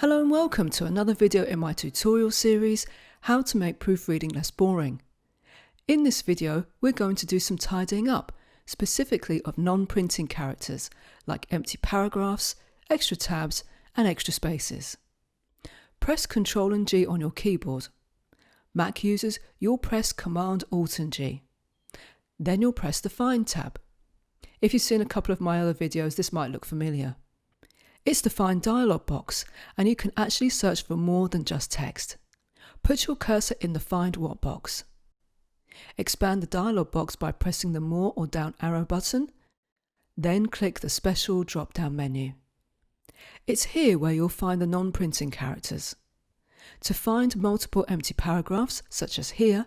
Hello and welcome to another video in my tutorial series, How to Make Proofreading Less Boring. In this video, we're going to do some tidying up, specifically of non-printing characters, like empty paragraphs, extra tabs, and extra spaces. Press Ctrl and G on your keyboard. Mac users, you'll press Command Alt and G. Then you'll press the Find tab. If you've seen a couple of my other videos, this might look familiar. It's the Find dialog box, and you can actually search for more than just text. Put your cursor in the Find What box. Expand the dialog box by pressing the More or Down arrow button, then click the special drop-down menu. It's here where you'll find the non-printing characters. To find multiple empty paragraphs, such as here,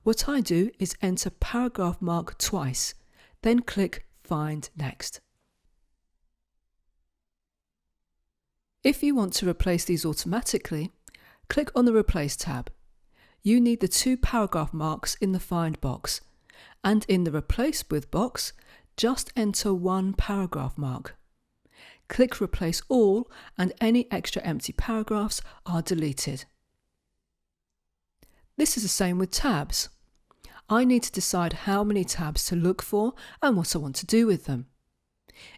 what I do is enter paragraph mark twice, then click Find Next. If you want to replace these automatically, click on the Replace tab. You need the two paragraph marks in the Find box, and in the Replace With box, just enter one paragraph mark. Click Replace All and any extra empty paragraphs are deleted. This is the same with tabs. I need to decide how many tabs to look for and what I want to do with them.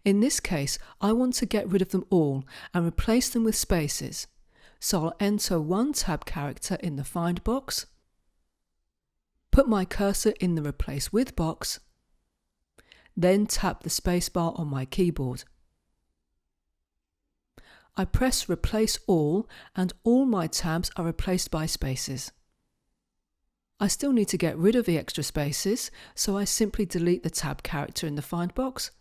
In this case, I want to get rid of them all and replace them with spaces. So I'll enter one tab character in the Find box, put my cursor in the Replace With box, then tap the spacebar on my keyboard. I press Replace All and all my tabs are replaced by spaces. I still need to get rid of the extra spaces, so I simply delete the tab character in the Find box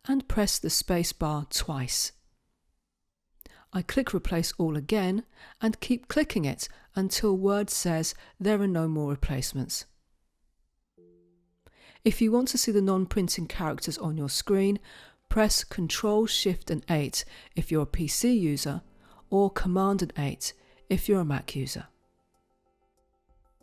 and press the space bar twice. I click Replace All again and keep clicking it until Word says there are no more replacements. If you want to see the non-printing characters on your screen, press Ctrl, Shift and 8 if you're a PC user, or Command and 8 if you're a Mac user.